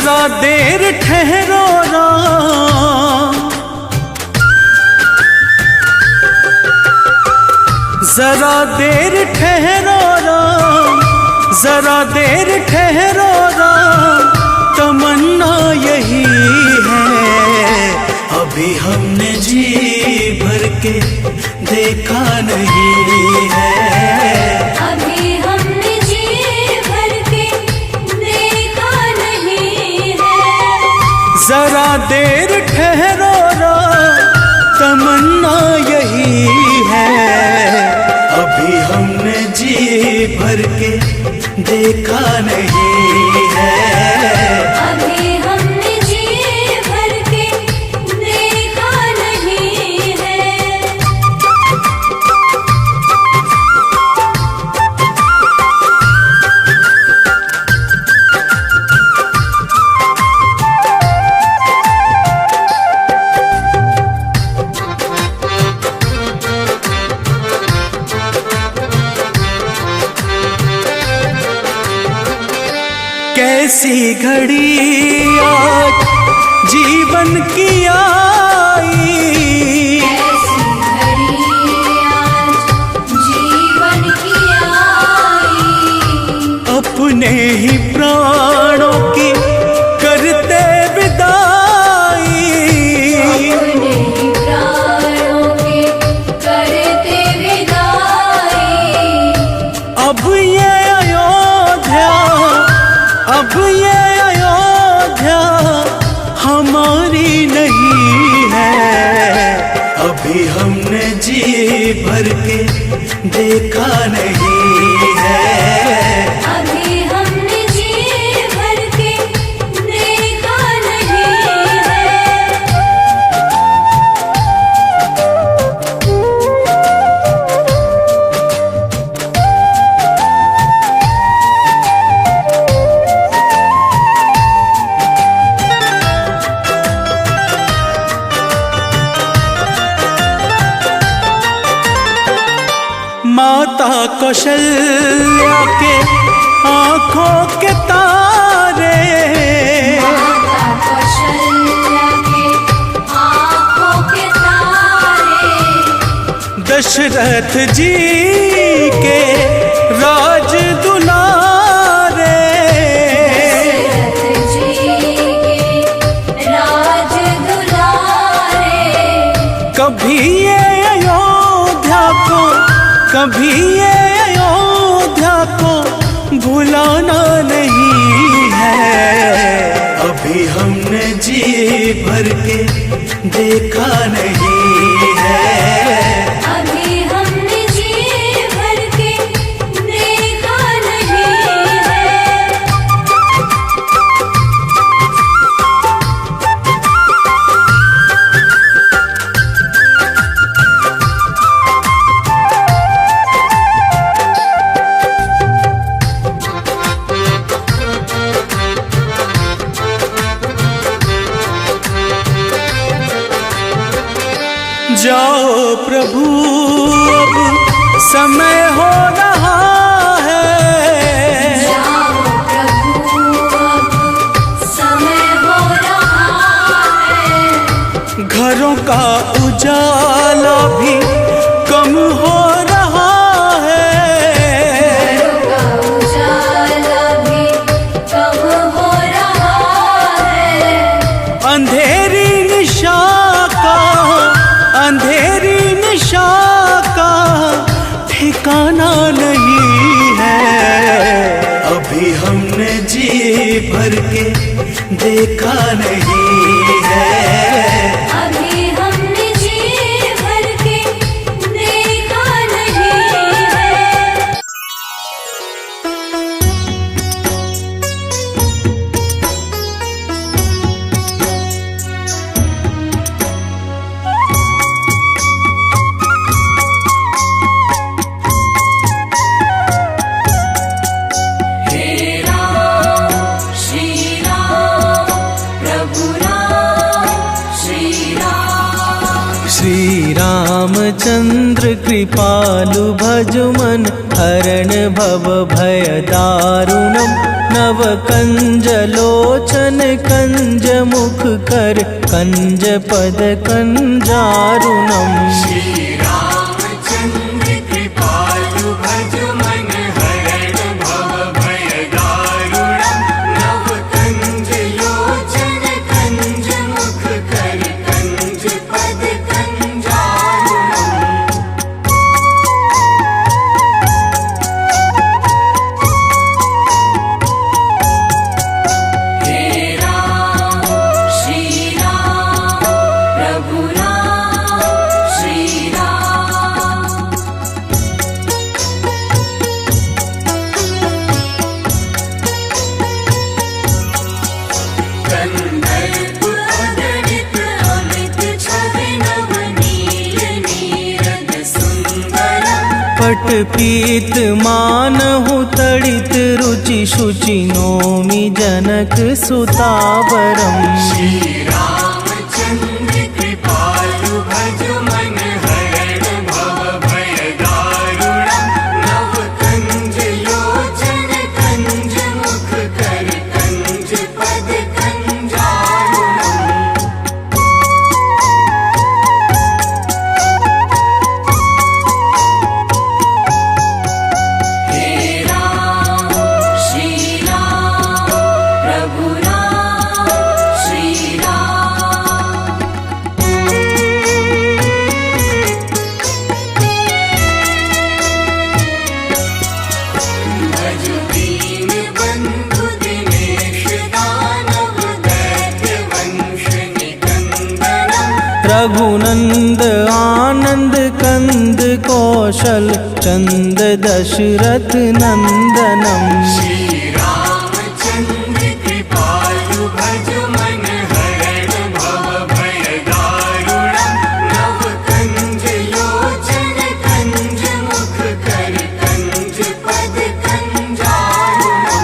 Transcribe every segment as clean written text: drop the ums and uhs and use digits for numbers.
जरा देर ठहरो राम, जरा देर ठहरो राम, जरा देर ठहरो राम, तमन्ना यही है। अभी हमने जी भर के देखा नहीं है, अभी हमने जी भर के देखा नहीं है। जरा देर ठहरो राम, तमन्ना यही है। अभी हमने जी भर के देखा नहीं है, अभी हमने जी भर के देखा नहीं है। कैसी घड़ी आज जीवन की आई, ऐसी घड़ी आज जीवन की आई, अपने ही प्राणों की करते विदाई। अपने ही प्राणों की करते विदाई। अब ये अयोध्या, अब ये अयोध्या हमारी नहीं है। अभी हमने जी भर के देखा नहीं है, अभी हमने जी भर के देखा नहीं है। माता कौशल्या के आंखों के तारे, माता कौशल्या के आँखों के तारे, दशरथ जी के राज दुलारे। दशरथ जी के राज दुलारे। कभी ये अयोध्या को, कभी ये अयोध्या को भुलाना नहीं है। अभी हमने जी भर के देखा नहीं है, अभी हमने जी भर के देखा नहीं है। जाओ प्रभु अब समय हो रहा है, जाओ प्रभु अब समय हो रहा है। घरों का उजाला भी कम हो रहा है, घरों का उजाला भी कम हो रहा है। अंधेरी निशा का, अंधेरी निशा का ठिकाना नहीं है। अभी हमने जी भर के देखा नहीं है, अभी हमने जी भर के देखा नहीं है। हे राम श्री राम प्रभु कृपालु भज मन हरण भव भय दारुणम् नव कंज लोचन कंज मुख कर कंज पद कंजारुणम् श्री रामचंद्र कृपालु भज मन हरण भव भय दारुणम् नव कंज लोचन कंज मुख कर कंज पद कंजारुणम् हे राम श्री राम प्रभु राम श्री राम कंदर्प अगणित अमित छवि नवनील नीरद सुंदरम् पट पीत मानहु तड़ित रुचि शुचि नोमि जनक सुतावरम् श्री रामचंद्र कृपालु भज मन हरण भव भय दारुणम् नव कंज लोचन कंज मुख कर कंज पद कंजारुणम् हे राम श्री राम प्रभु राम श्री राम भज दीन बंधु दिनेश दानव दैत्य वंश निकंदनम् रघुनंद आनंद कंद कौशल चंद दशरथ नंदनम् श्री रामचंद्र कृपालु भज मन हरण भव भय दारुणम् नव कंज लोचन कंज मुख कर कंज पद कंजारुणम्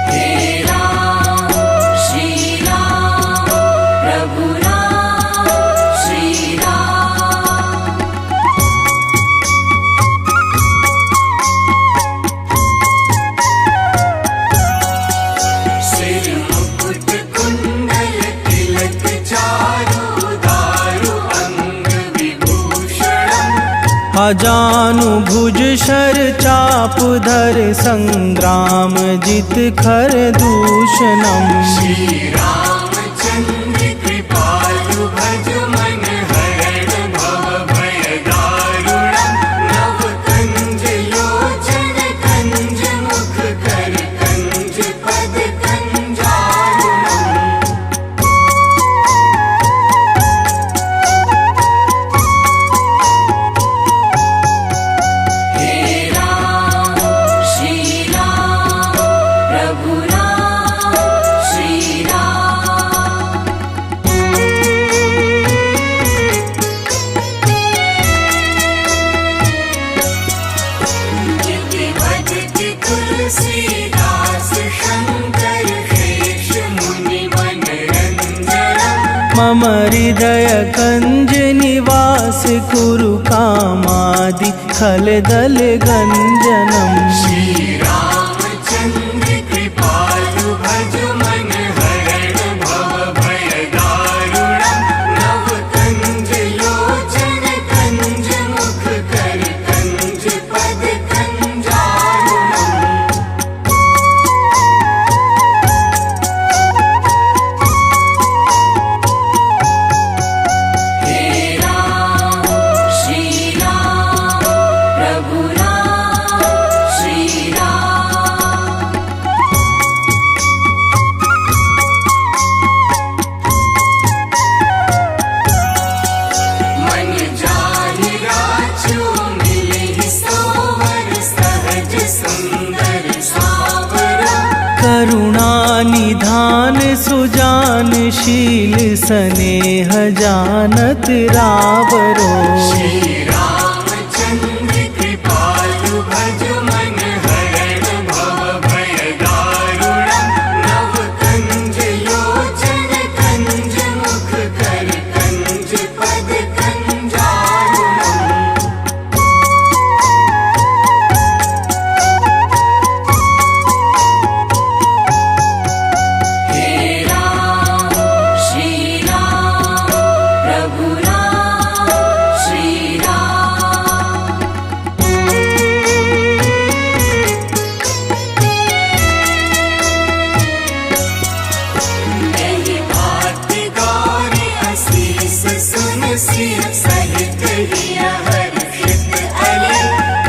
हे राम श्री राम प्रभु राम श्री राम सिर मुकुट कुंडल तिलक चारु दारु अंग विभूषणम् अजानु भुज शर चाप धर संग्राम जित खर दूषणम् श्री रामचंद्र कृपालु भज मन हरण भव भय दारुणम् नव कंज लोचन कंज मुख कर कंज पद कंजारुणम् हे राम श्री राम प्रभु राम श्री राम गिति भजति तुलसीदास शंकर शेष मुनि मनरंजनम् मम हृदय कंज निवास कुरु कामादि खल दल गंजनम् श्री रामचंद्र कृपालु भज मन हरण भव भय दारुणम् नव कंज लोचन कंज मुख कर कंज पद कंजारुणम् हे राम श्री राम प्रभु राम श्री राम मन जाहि राजो मिलहि सोवर सहज सुंदर सावरा करुणा निधान सुजान शील स्नेह जानत रावरो श्री रामचंद्र कृपालु भज मन हरण भव भय दारुणम् नव कंज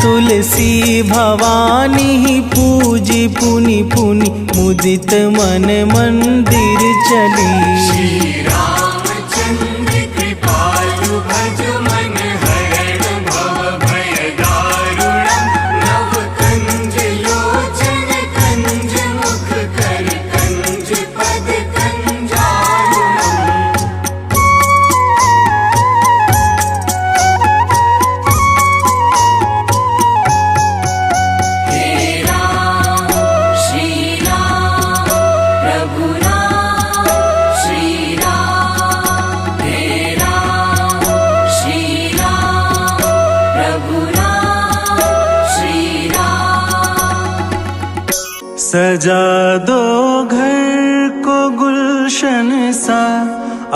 तुलसी भवानी पूजी पुनि पुनि मुदित मन मंदिर चली। श्री रामचंद्र कृपालु भज मन हरण भव भय दारुणम्। नव कंज लोचन कंज मुख कर कंज पद कंजारुणम्। हे राम श्री राम प्रभु राम श्री राम। हे राम श्री राम प्रभु राम श्री राम। सजा दो घर को गुलशन सा,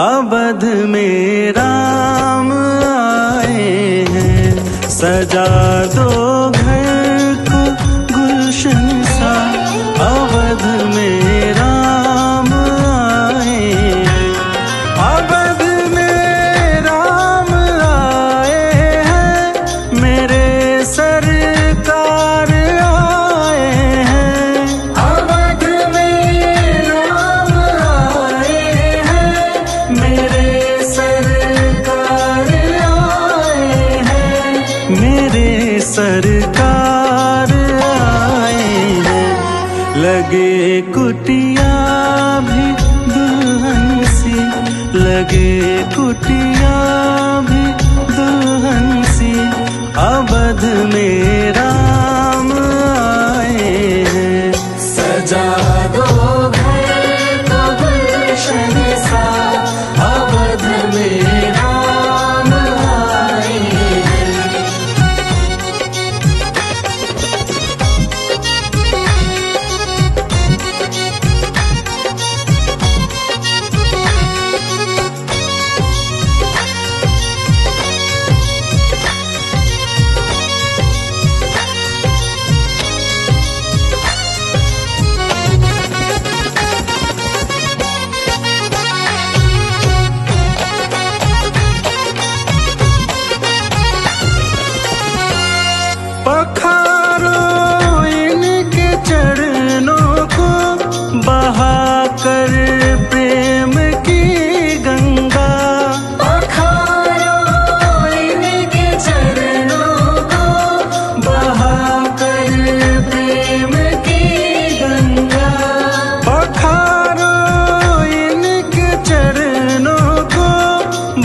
अवध में राम आए हैं। सजा दो घर को गुलशन सा, अवध में राम आए हैं। अवध में राम आए हैं, मेरे सरकार आए हैं। अवध में राम आए हैं, मेरे सरकार आए हैं। मेरे सरकार आए हैं। लगे कुटिया भी दुल्हन सी, लगे कुटिया भी दुल्हन सी, अवध में राम आए हैं। सजा दो घर को गुलशन सा, अवध में राम आए हैं। पखारो इनके चरणों को, बहाकर प्रेम की गंगा। पखारो इनके चरणों को, बहाकर प्रेम की गंगा। पखारो इनके चरणों को,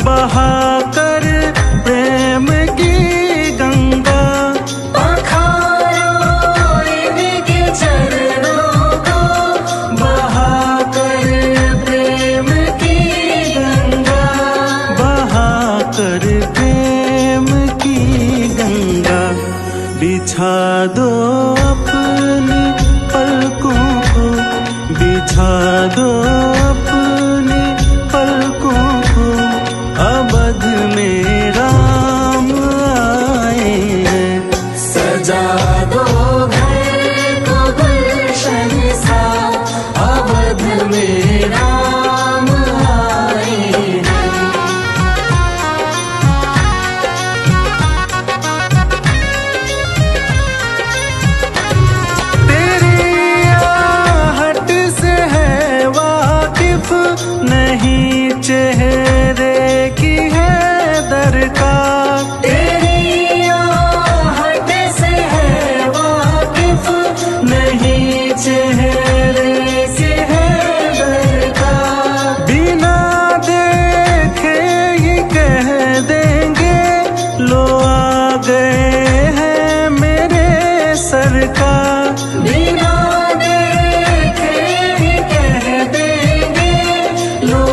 बहाकर प्रेम की गंगा। कर प्रेम की गंगा। बिछा दो अपनी पलकों को, बिछा दो अपनी पलकों को, अवध में राम आए हैं। सजा दो घर को गुलशन सा, अवध में राम आए हैं। नहीं चेहरे की है दरकार, तेरी आहट से है वाकिफ। नहीं चेहरे की है दरकार, बिना देखे ही कह देंगे लो आ गए हैं मेरे सरकार। बिना देखे ही कह देंगे लो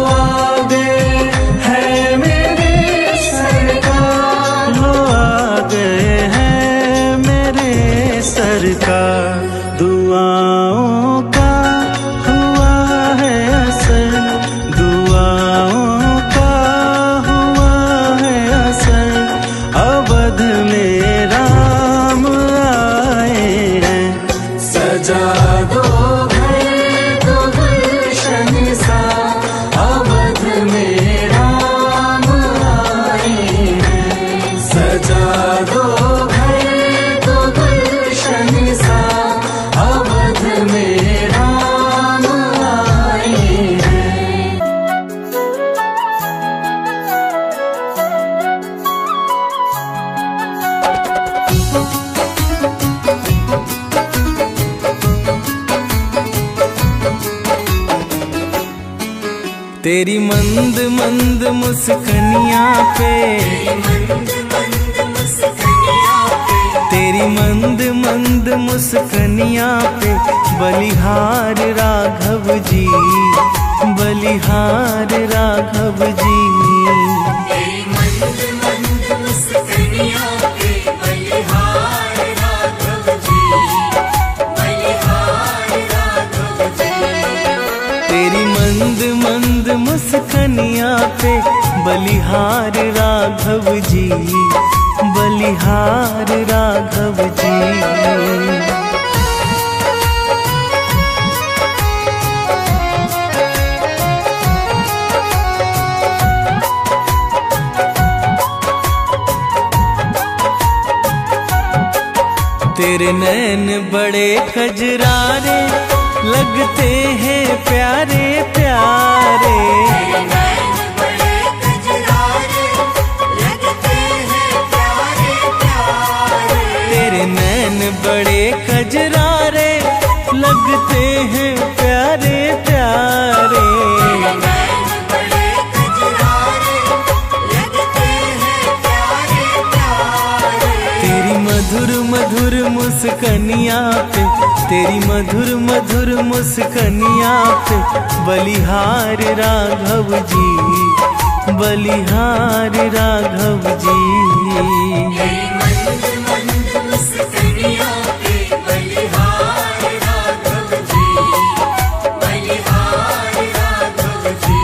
तेरी मंद मंद मुस्कनिया पे, तेरी मंद मंद मुस्कनिया पे बलिहार राघव जी, बलिहार राघव जी। तेरी मंद मंद मुस्कनिया पे बलिहार राघव जी, बलिहार राघव जी। तेरी मंद मंद मुस्कनिया पे बलिहार राघव जी, बलिहार राघव जी। तेरे नैन बड़े कजरारे लगते हैं प्यारे प्यारे, तेरे नैन बड़े कजरारे लगते हैं प्यारे प्यारे। तेरे नैन बड़े कजरारे लगते हैं प्यारे प्यारे। तेरे नैन बड़े कजरारे लगते हैं प्यारे प्यारे। तेरी मधुर मधुर मुस्कनिया पे, तेरी मधुर मधुर मुस्कनिया पे बलिहार राघव जी, बलिहार राघव जी। तेरी मंद मंद मुस्कनिया पे बलिहार राघव जी, बलिहार राघव जी।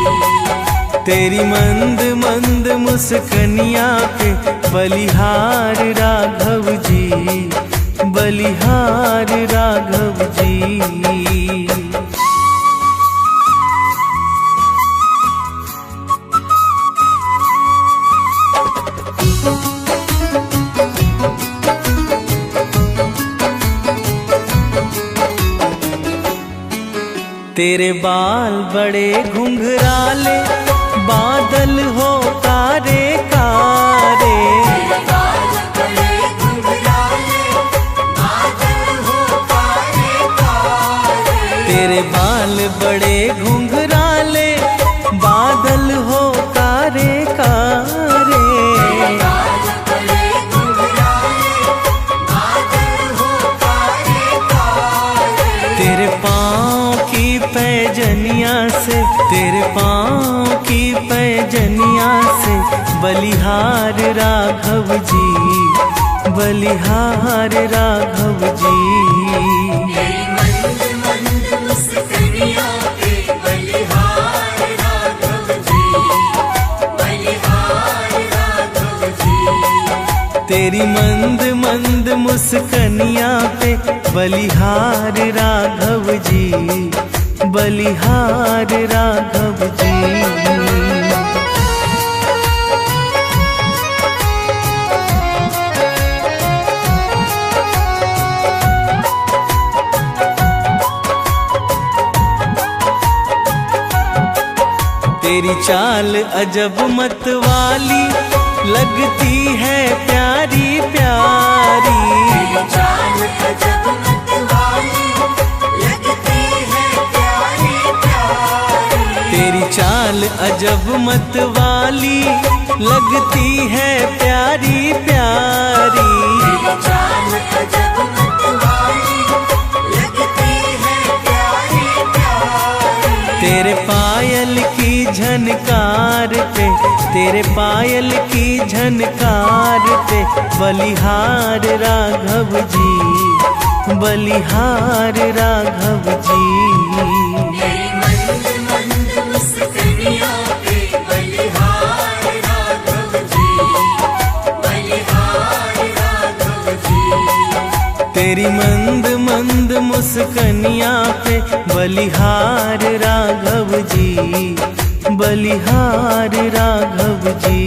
तेरी मंद मंद मुस्कनिया पे बलिहार राघव जी, बलिहार राघव जी। तेरे बाल बड़े घुंघराले बादल हो कारे कारे, तेरे बाल बड़े घुंघराले बादल हो कारे कारे। तेरे बाल बड़े घुंघराले बादल हो कारे कारे। तेरे बाल बड़े घुंघराले बादल हो कारे कारे। तेरे पाँव की पैजनिया से, तेरे पाँव की पैजनिया से बलिहार राघव जी, बलिहार राघव जी। तेरी मंद मंद मुस्कनिया पे बलिहार राघव जी, बलिहार राघव जी। तेरी मंद मंद मुस्कनिया पे बलिहार राघव जी, बलिहार राघव जी। तेरी चाल अजब मत वाली लगती है प्यारी प्यारी, तेरी चाल अजब मत वाली लगती है प्यारी प्यारी। तेरी चाल अजब मत वाली लगती है प्यारी प्यारी। तेरी चाल अजब मत वाली लगती है प्यारी प्यारी। तेरे पायल की झनकार पे, तेरे पायल की झनकार पे बलिहार राघव जी, बलिहार राघव जी। तेरी मंद मंद मुस्कनिया पे बलिहार राघव जी, बलिहार राघव जी। तेरी मंद मंद मुस्कनिया पे बलिहार राघव जी, बलिहार राघव जी।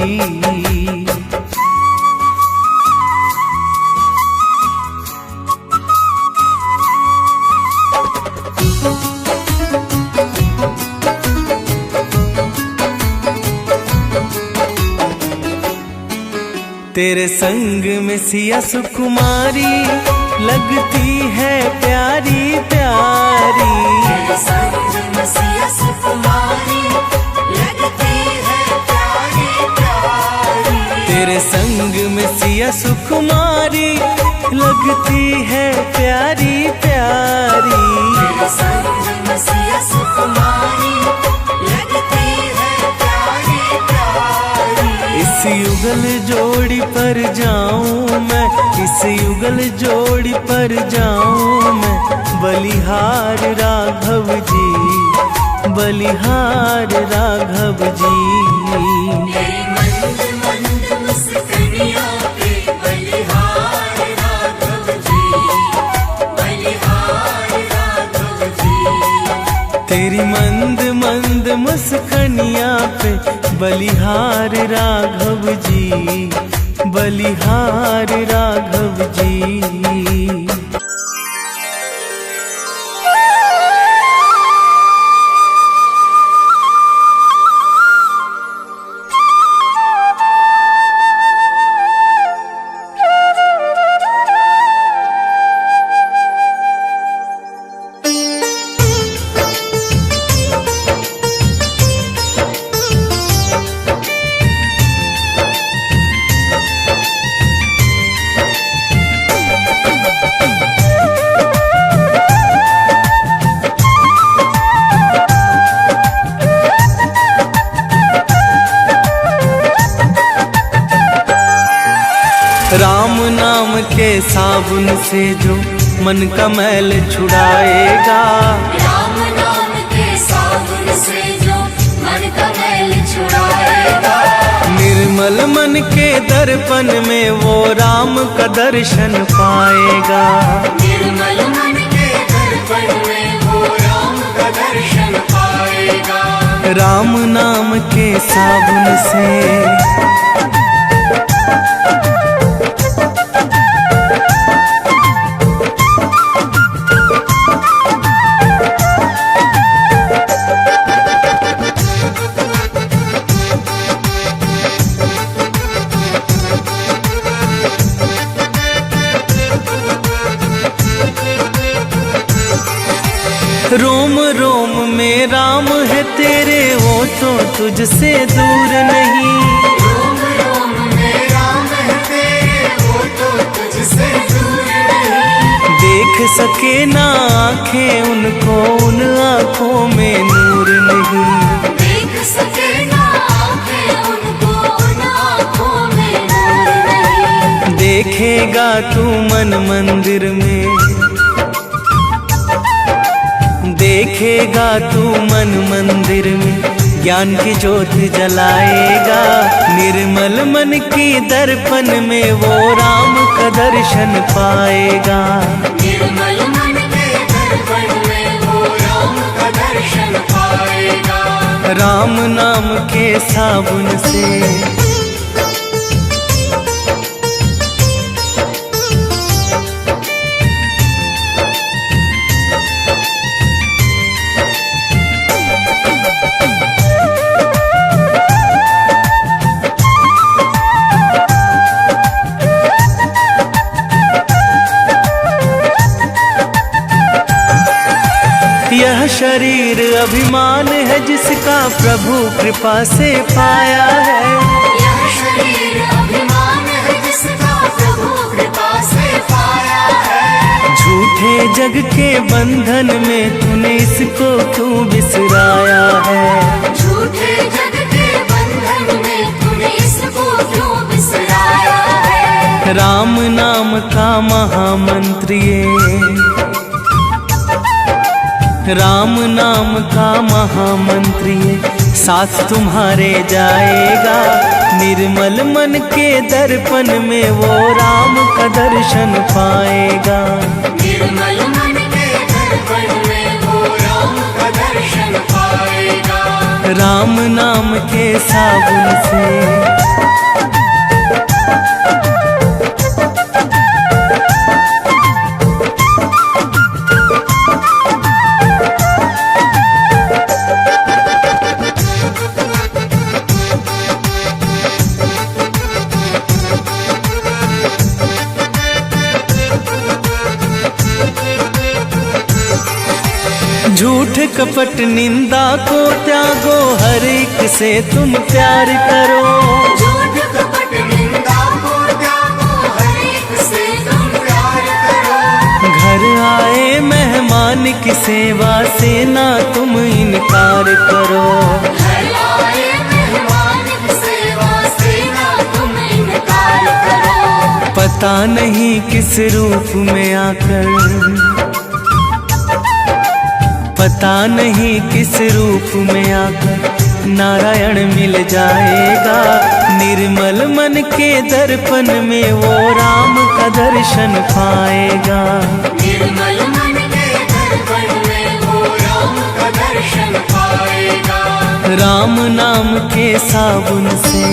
तेरे संग में सिया सुकुमारी लगती है प्यारी प्यारी। तेरे संग में सिया सुकुमारी लगती है प्यारी प्यारी। तेरे संग मसीहा सुकुमारी लगती है प्यारी प्यारी। इस युगल जोड़ी पर जाऊं मैं, इस युगल जोड़ी पर जाऊं मैं, बलिहार राघव जी, बलिहार राघव जी। तेरी मंद मंद मुस्कानियाँ पे बलिहार राघव जी, बलिहार राघव जी। तेरी मंद मंद मुस्कानियाँ पे बलिहार राघव जी, बलिहार राघव जी। राम नाम के साबुन से जो मन का मैल छुड़ाएगा, राम नाम के साबुन से जो मन का मैल छुड़ाएगा। निर्मल मन के दर्पण में वो राम का दर्शन पाएगा। निर्मल मन के दर्पण में वो राम का दर्शन पाएगा। राम नाम के साबुन से रोम रोम में राम है तेरे, वो तो तुझसे दूर नहीं। रोम रोम में राम है तेरे, वो तो तुझसे दूर नहीं। देख सके ना आँखें उनको, उन आँखों में नूर नहीं। देख सके ना आँखें उनको, उन आँखों में नूर नहीं। देखेगा तू मन मंदिर में, देखेगा तू मन मंदिर में, ज्ञान की ज्योत जलाएगा। निर्मल मन की दर्पण में वो राम का दर्शन पाएगा। निर्मल मन के दर्पण में वो राम का दर्शन पाएगा। राम नाम के साबुन से यह शरीर अभिमान है जिसका प्रभु कृपा से पाया है। यह शरीर अभिमान है जिसका प्रभु कृपा से पाया है। झूठे जग के बंधन में तूने इसको क्यों बिसराया है। झूठे जग के बंधन में तूने इसको क्यों बिसराया है। राम नाम का महामंत्र ये, राम नाम का महामंत्र ये साथ तुम्हारे जाएगा। निर्मल मन के दर्पण में वो राम का दर्शन पाएगा। निर्मल मन के दर्पण में वो राम का दर्शन पाएगा। राम नाम के साबुन से झूठ कपट निंदा को त्यागो, हर एक से तुम प्यार करो। झूठ कपट निंदा को त्यागो, हर एक से तुम प्यार सेवा से ना तुम इनकार करो। घर आए मेहमान की सेवा से ना तुम इनकार करो। पता नहीं किस रूप में आकर, पता नहीं किस रूप में आकर नारायण मिल जाएगा। निर्मल मन के दर्पण में वो राम का दर्शन पाएगा। निर्मल मन के दर्पण में वो राम का दर्शन पाएगा। राम नाम के साबुन से,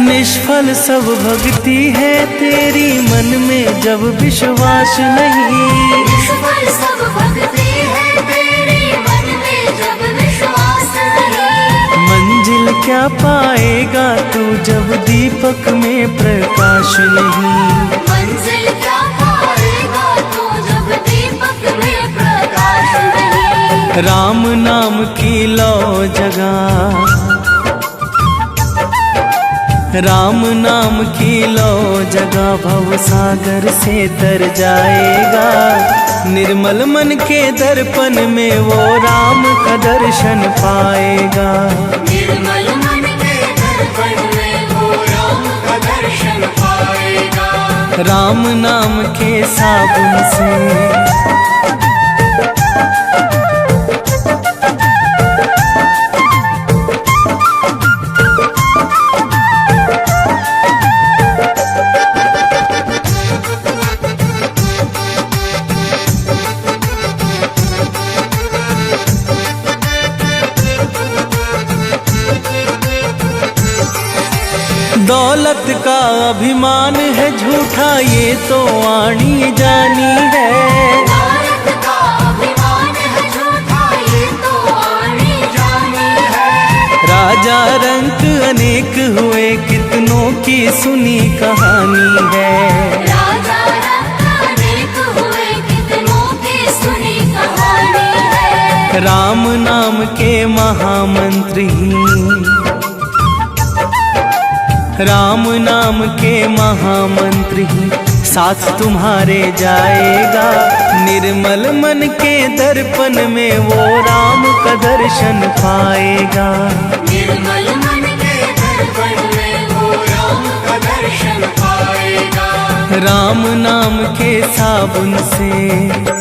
निष्फल सब भक्ति है तेरी, मन में जब विश्वास नहीं। निष्फल सब भक्ति है तेरी, मन में जब विश्वास नहीं। मंजिल क्या पाएगा तू जब दीपक में प्रकाश नहीं। मंजिल क्या पाएगा तू जब दीपक में प्रकाश नहीं। राम नाम की लो जगह, राम नाम की लो जगह भव सागर से तर जाएगा। निर्मल मन के दर्पण में वो राम का दर्शन पाएगा। निर्मल मन के दर्पण में वो राम का दर्शन पाएगा। राम नाम के साबुन से, दौलत का अभिमान है झूठा ये तो आनी जानी है। दौलत का अभिमान है झूठा ये तो आनी जानी है। राजा रंक अनेक हुए कितनों की सुनी कहानी है। राजा रंक अनेक हुए कितनों की सुनी कहानी है। राम नाम के महामंत्री, राम नाम के महामंत्री साथ तुम्हारे जाएगा। निर्मल मन के दर्पण में वो राम का दर्शन पाएगा। निर्मल मन के दर्पण में वो राम का दर्शन पाएगा। राम नाम के साबुन से,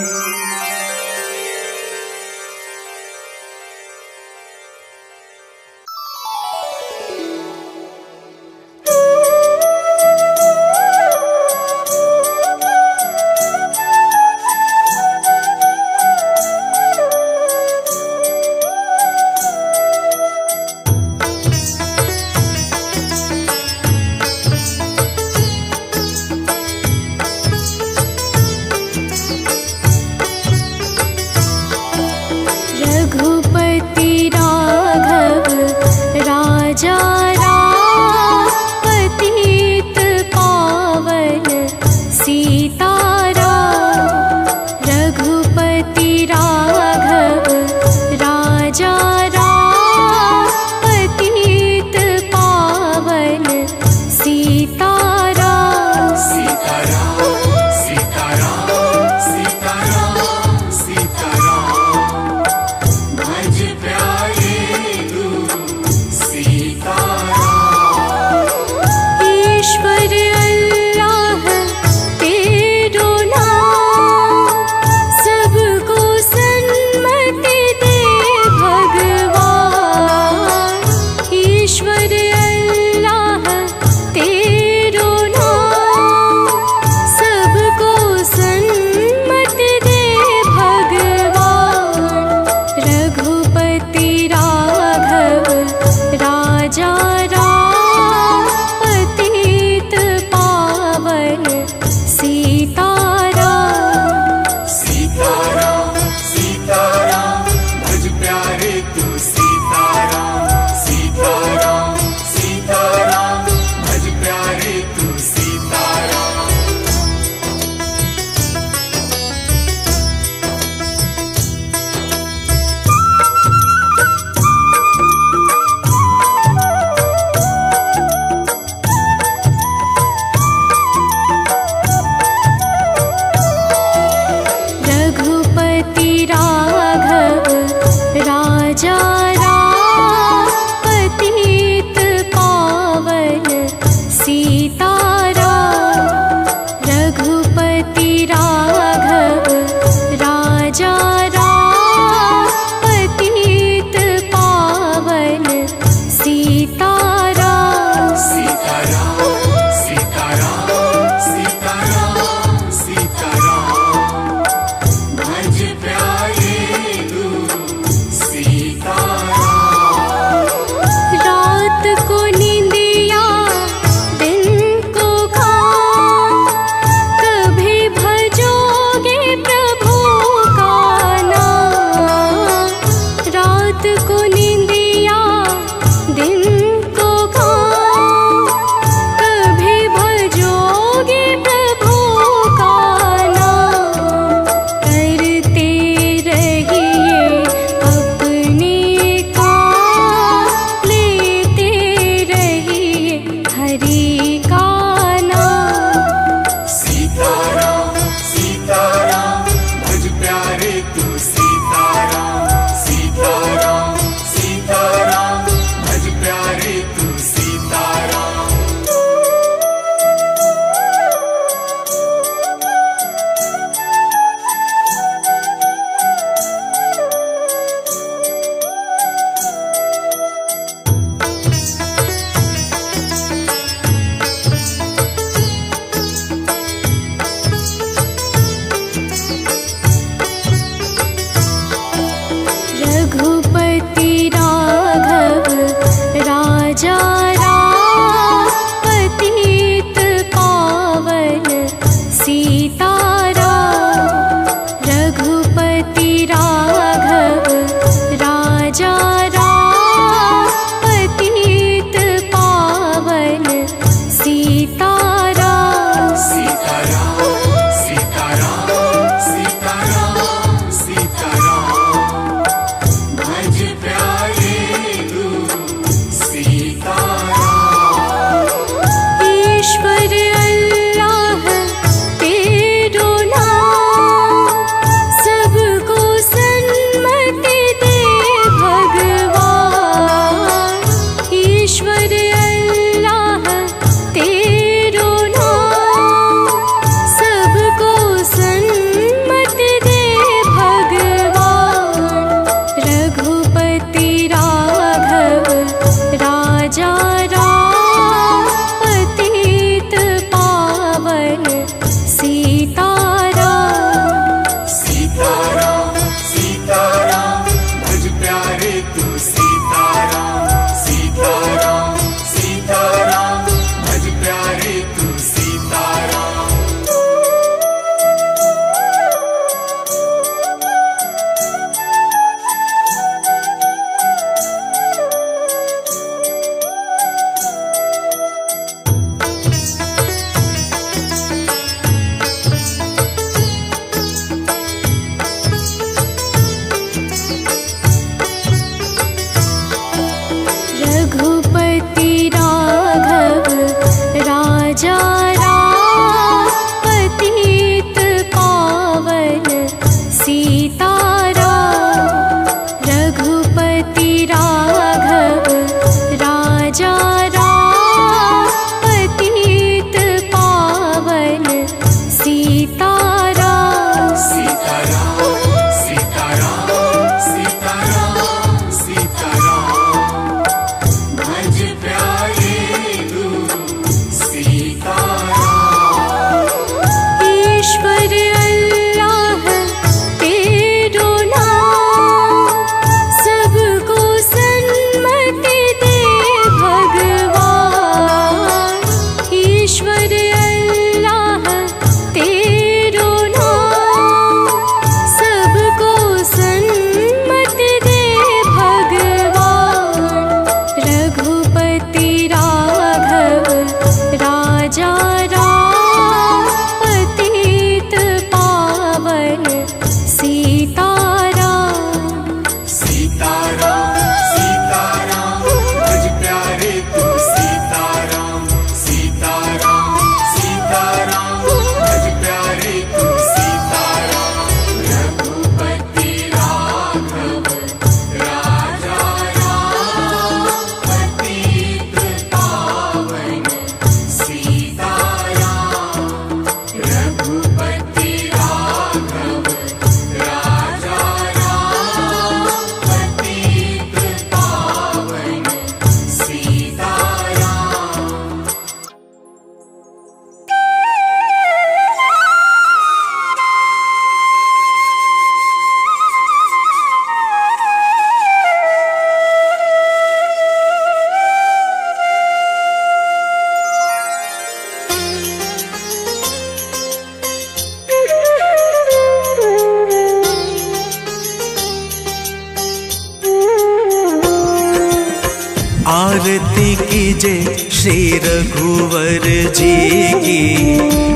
आरती कीजय श्री रघुवर जी की,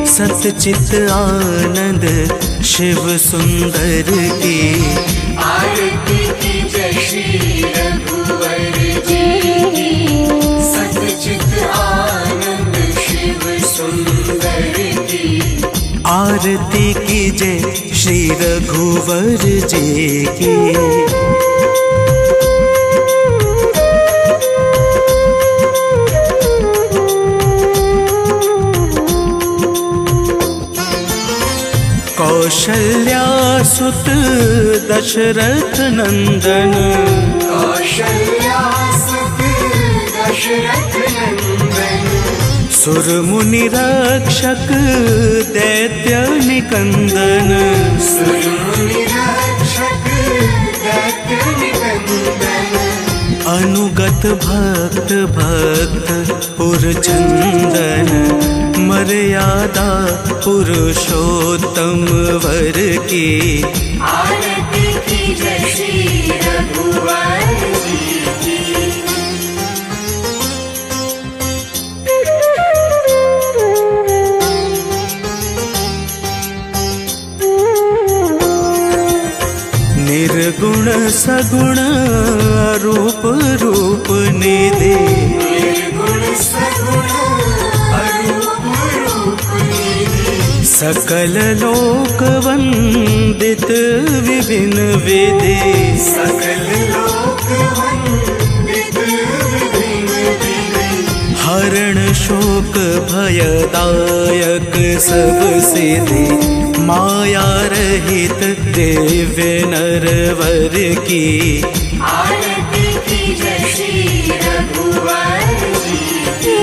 सतचित आनंद शिव सुंदर की। आरती कीजय श्री रघुवर जी की, सतचित आनंद शिव सुंदर की। आरती कीजय श्री रघुवर जी की। कौशल्या सुत दशरथ नंदन, कौशल्या सुत दशरथ नंदन। सुर मुनि रक्षक दैत्य निकंदन, सुर मुनि रक्षक दैत्य निकंदन। अनुगत भक्त भक्त पुरचंदन, मर्यादा पुरुषोत्तम वर की। आरती कीजय श्री रघुवर जी की। निर्गुण सगुण रूप रूप निधि, निर्गुण सगुण अरूप रूप निधि। सकल लोक वंदित विभिन्न विधि। सकल लोक वंदित विभिन्न विधि। हरण शोक भयदायक सब सिद्धि, माया रहित दिव्य नरवर की। आरती कीजय श्री रघुवर जी की।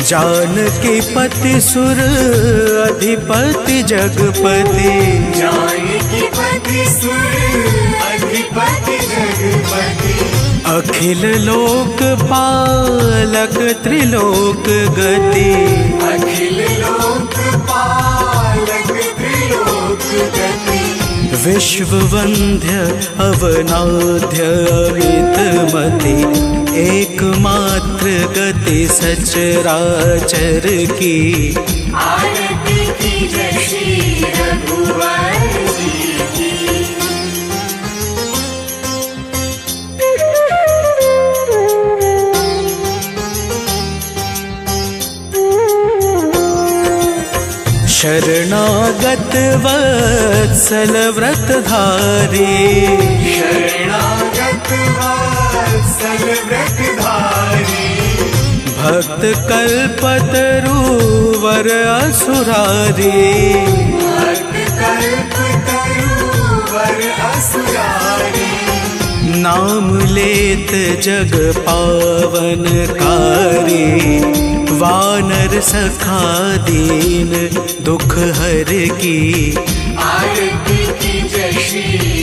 जानकी पति सुर अधिपति जगपति, जानकी पति सुर अधिपति जगपति। अखिल लोक पालक त्रिलोक गति। अखिल लोक पालक त्रिलोक गति। विश्व वंद्य अवनाद्य अमित मति, एकमात्र गति सचराचर की। आरती कीजय श्री रघुवर जी की। शरणागत वत्सल व्रतधारी, शरणागत वत्सल व्रतधारी। भक्त कल्पतरु वर असुरारी। भक्त कल्पतरु वर असुरारी। नाम लेत जग पावनकारी, वानर सखा दीन दुख हर की। आरती कीजय श्री